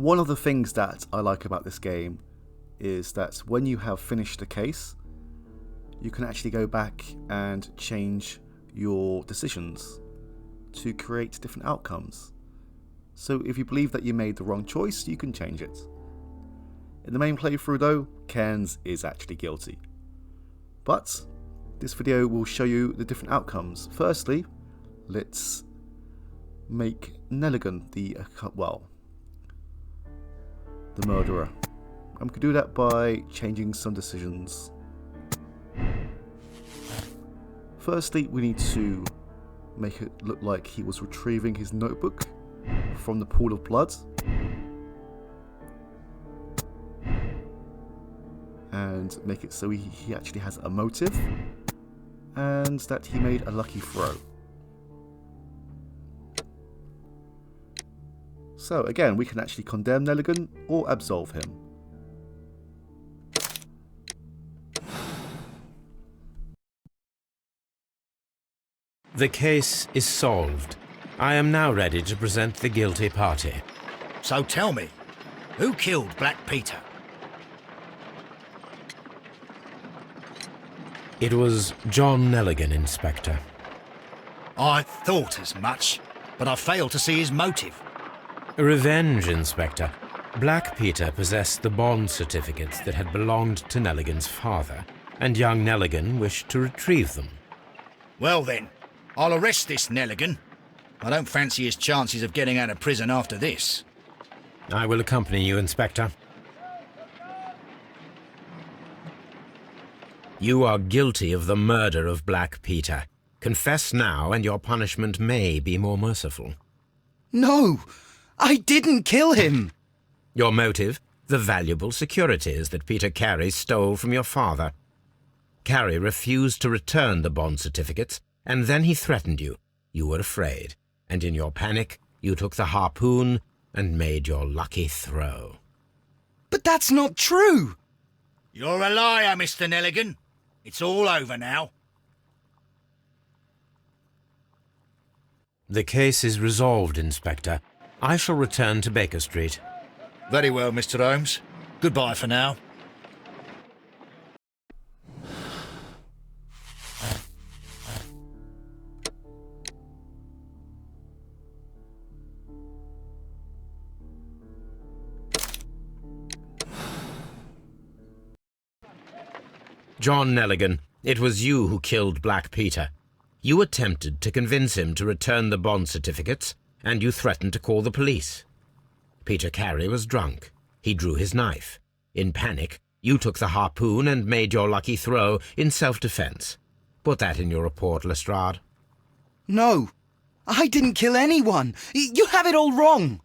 One of the things that I like about this game is that when you have finished a case, you can actually go back and change your decisions to create different outcomes. So if you believe that you made the wrong choice, you can change it. In the main playthrough though, Cairns is actually guilty. But this video will show you the different outcomes. Firstly, let's make Nelligan the murderer. And we can do that by changing some decisions. Firstly, we need to make it look like he was retrieving his notebook from the pool of blood. And make it so he actually has a motive. And that he made a lucky throw. So again, we can actually condemn Nelligan or absolve him. The case is solved. I am now ready to present the guilty party. So tell me, who killed Black Peter? It was John Nelligan, Inspector. I thought as much, but I failed to see his motive. Revenge, Inspector. Black Peter possessed the bond certificates that had belonged to Nelligan's father, and young Nelligan wished to retrieve them. Well then, I'll arrest this Nelligan. I don't fancy his chances of getting out of prison after this. I will accompany you, Inspector. You are guilty of the murder of Black Peter. Confess now, and your punishment may be more merciful. No! I didn't kill him! Your motive? The valuable securities that Peter Carey stole from your father. Carey refused to return the bond certificates, and then he threatened you. You were afraid, and in your panic, you took the harpoon and made your lucky throw. But that's not true! You're a liar, Mr. Nelligan. It's all over now. The case is resolved, Inspector. I shall return to Baker Street. Very well, Mr. Holmes. Goodbye for now. John Nelligan, it was you who killed Black Peter. You attempted to convince him to return the bond certificates, and you threatened to call the police. Peter Carey was drunk. He drew his knife. In panic, you took the harpoon and made your lucky throw in self-defense. Put that in your report, Lestrade. No, I didn't kill anyone. You have it all wrong.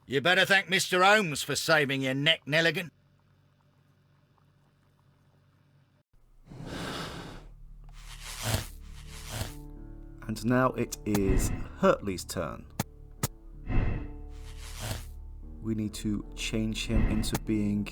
You better thank Mr. Holmes for saving your neck, Nelligan. And now it is Hurtley's turn. We need to change him into being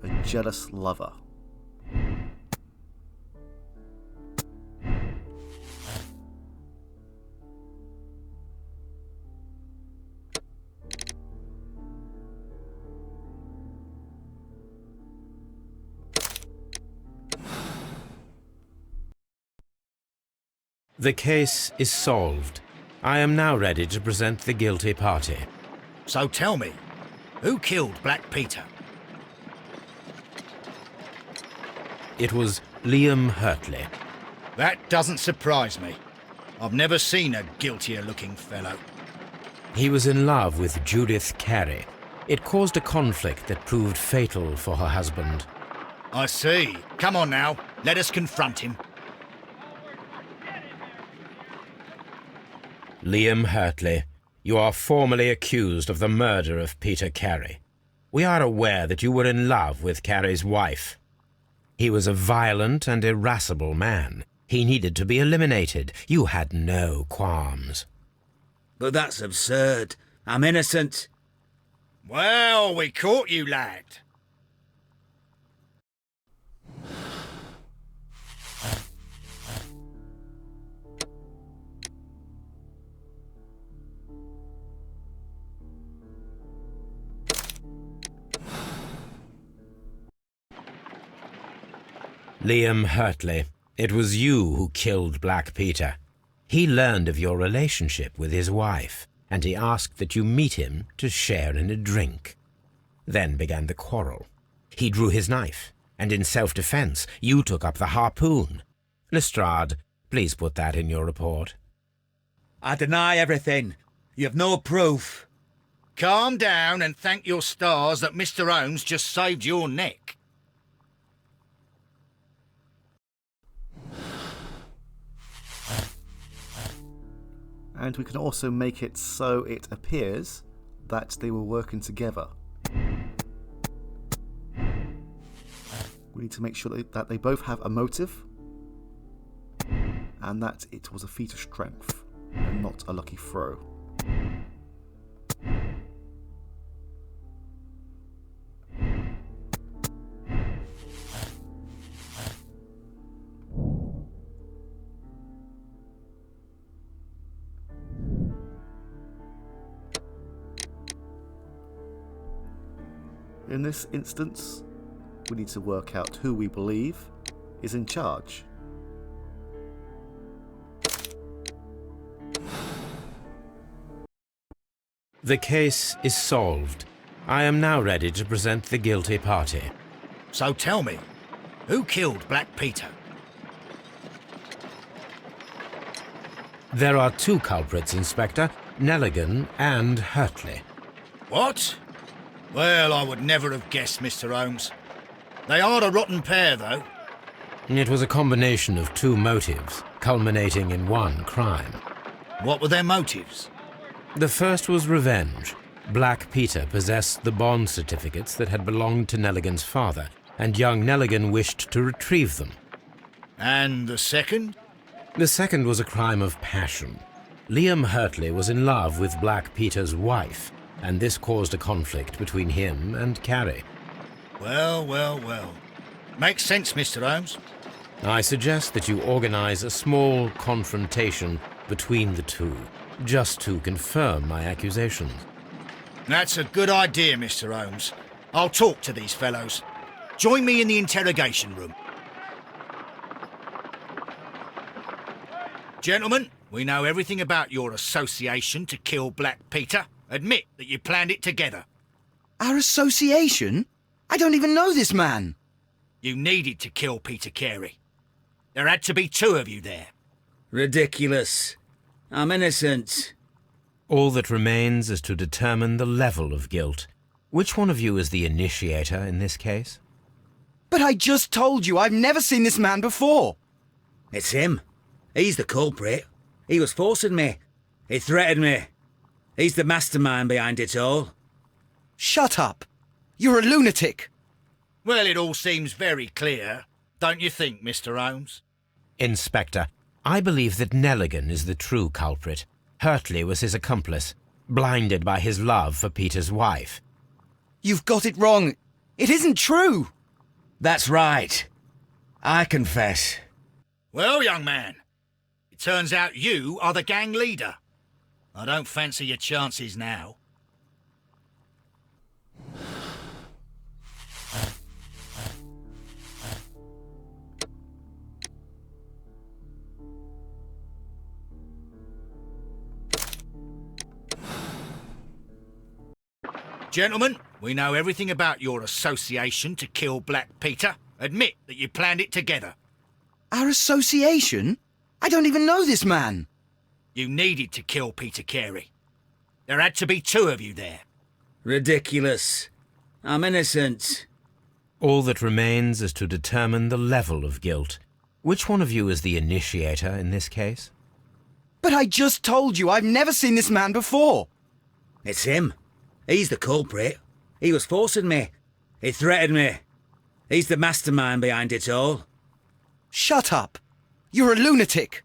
a jealous lover. The case is solved. I am now ready to present the guilty party. So tell me, who killed Black Peter? It was Liam Hurtley. That doesn't surprise me. I've never seen a guiltier-looking fellow. He was in love with Judith Carey. It caused a conflict that proved fatal for her husband. I see. Come on now, let us confront him. Liam Hurtley, you are formally accused of the murder of Peter Carey. We are aware that you were in love with Carey's wife. He was a violent and irascible man. He needed to be eliminated. You had no qualms. But that's absurd. I'm innocent. Well, we caught you, lad. Liam Hurtley, it was you who killed Black Peter. He learned of your relationship with his wife, and he asked that you meet him to share in a drink. Then began the quarrel. He drew his knife, and in self-defense, you took up the harpoon. Lestrade, please put that in your report. I deny everything. You have no proof. Calm down and thank your stars that Mr. Holmes just saved your neck. And we can also make it so it appears that they were working together. We need to make sure that they both have a motive and that it was a feat of strength and not a lucky throw. In this instance, we need to work out who we believe is in charge. The case is solved. I am now ready to present the guilty party. So tell me, who killed Black Peter? There are two culprits, Inspector, Nelligan and Hurtley. What? Well, I would never have guessed, Mr. Holmes. They are a rotten pair, though. It was a combination of two motives, culminating in one crime. What were their motives? The first was revenge. Black Peter possessed the bond certificates that had belonged to Nelligan's father, and young Nelligan wished to retrieve them. And the second? The second was a crime of passion. Liam Hurtley was in love with Black Peter's wife, and this caused a conflict between him and Carrie. Well, well, well. Makes sense, Mr. Holmes. I suggest that you organize a small confrontation between the two, just to confirm my accusations. That's a good idea, Mr. Holmes. I'll talk to these fellows. Join me in the interrogation room. Gentlemen, we know everything about your association to kill Black Peter. Admit that you planned it together. Our association? I don't even know this man. You needed to kill Peter Carey. There had to be two of you there. Ridiculous. I'm innocent. All that remains is to determine the level of guilt. Which one of you is the initiator in this case? But I just told you I've never seen this man before. It's him. He's the culprit. He was forcing me. He threatened me. He's the mastermind behind it all. Shut up. You're a lunatic. Well, it all seems very clear, don't you think, Mr. Holmes? Inspector, I believe that Nelligan is the true culprit. Hurtley was his accomplice, blinded by his love for Peter's wife. You've got it wrong. It isn't true. That's right. I confess. Well, young man, it turns out you are the gang leader. I don't fancy your chances now. Gentlemen, we know everything about your association to kill Black Peter. Admit that you planned it together. Our association? I don't even know this man. You needed to kill Peter Carey. There had to be two of you there. Ridiculous. I'm innocent. All that remains is to determine the level of guilt. Which one of you is the initiator in this case? But I just told you I've never seen this man before. It's him. He's the culprit. He was forcing me. He threatened me. He's the mastermind behind it all. Shut up. You're a lunatic.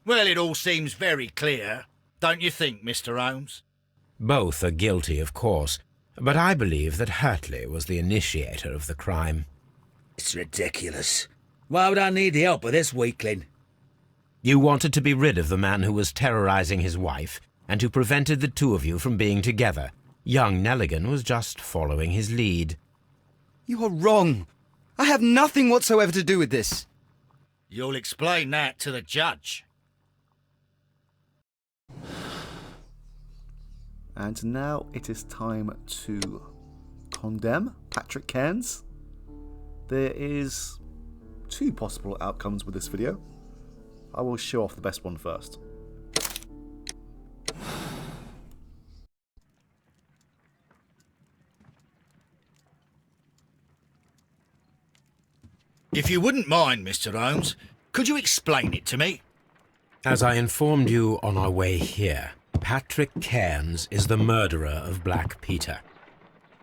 Well, it all seems very clear, don't you think, Mr. Holmes? Both are guilty, of course, but I believe that Hurtley was the initiator of the crime. It's ridiculous. Why would I need the help of this weakling? You wanted to be rid of the man who was terrorizing his wife and who prevented the two of you from being together. Young Nelligan was just following his lead. You are wrong. I have nothing whatsoever to do with this. You'll explain that to the judge. And now it is time to condemn Patrick Cairns. There is 2 possible outcomes with this video. I will show off the best one first. If you wouldn't mind, Mr. Holmes, could you explain it to me? As I informed you on our way here, Patrick Cairns is the murderer of Black Peter.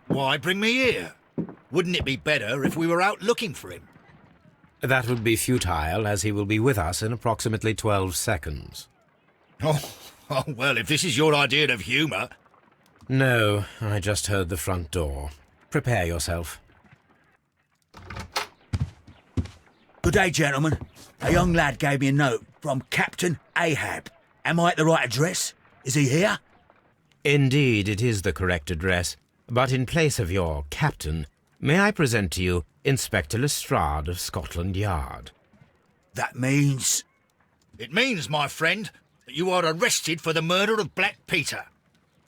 Why bring me here? Wouldn't it be better if we were out looking for him? That would be futile, as he will be with us in approximately 12 seconds. Oh, well, if this is your idea of humour... No, I just heard the front door. Prepare yourself. Good day, gentlemen. A young lad gave me a note from Captain Ahab. Am I at the right address? Is he here? Indeed, it is the correct address. But in place of your captain, may I present to you Inspector Lestrade of Scotland Yard? That means... It means, my friend, that you are arrested for the murder of Black Peter.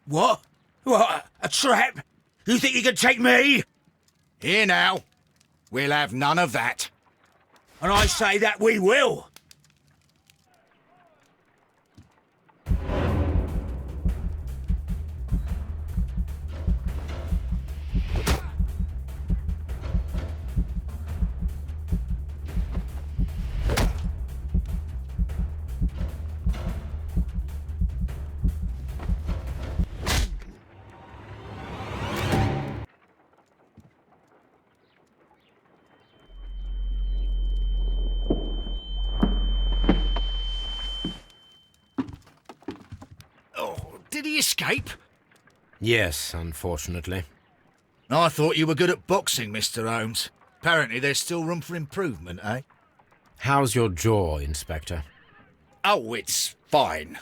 What? What? A trap? You think you can take me? Here now. We'll have none of that. And I say that we will. Did he escape? Yes, unfortunately. I thought you were good at boxing, Mr. Holmes. Apparently there's still room for improvement, eh? How's your jaw, Inspector? Oh, it's fine.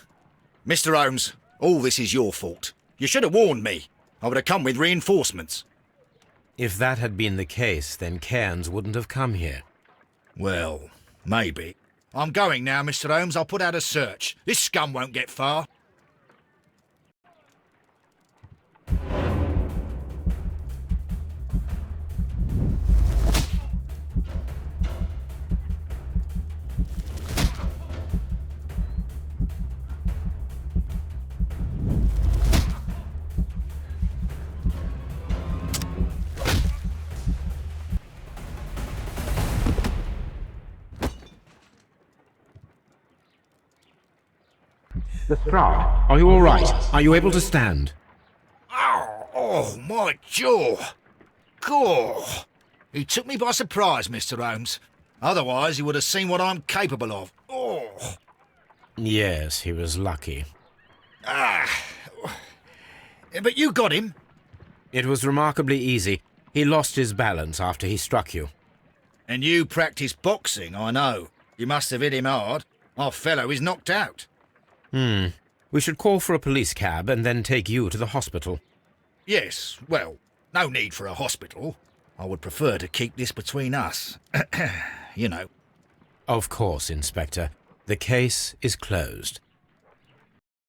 Mr. Holmes, all this is your fault. You should have warned me. I would have come with reinforcements. If that had been the case, then Cairns wouldn't have come here. Well, maybe. I'm going now, Mr. Holmes. I'll put out a search. This scum won't get far. Lestrade, are you all right? Are you able to stand? Oh, my jaw. Gore. He took me by surprise, Mr. Holmes. Otherwise, he would have seen what I'm capable of. Oh. Yes, he was lucky. But you got him. It was remarkably easy. He lost his balance after he struck you. And you practice boxing, I know. You must have hit him hard. Our fellow is knocked out. We should call for a police cab and then take you to the hospital. Yes, well, no need for a hospital. I would prefer to keep this between us. You know. Of course, Inspector. The case is closed.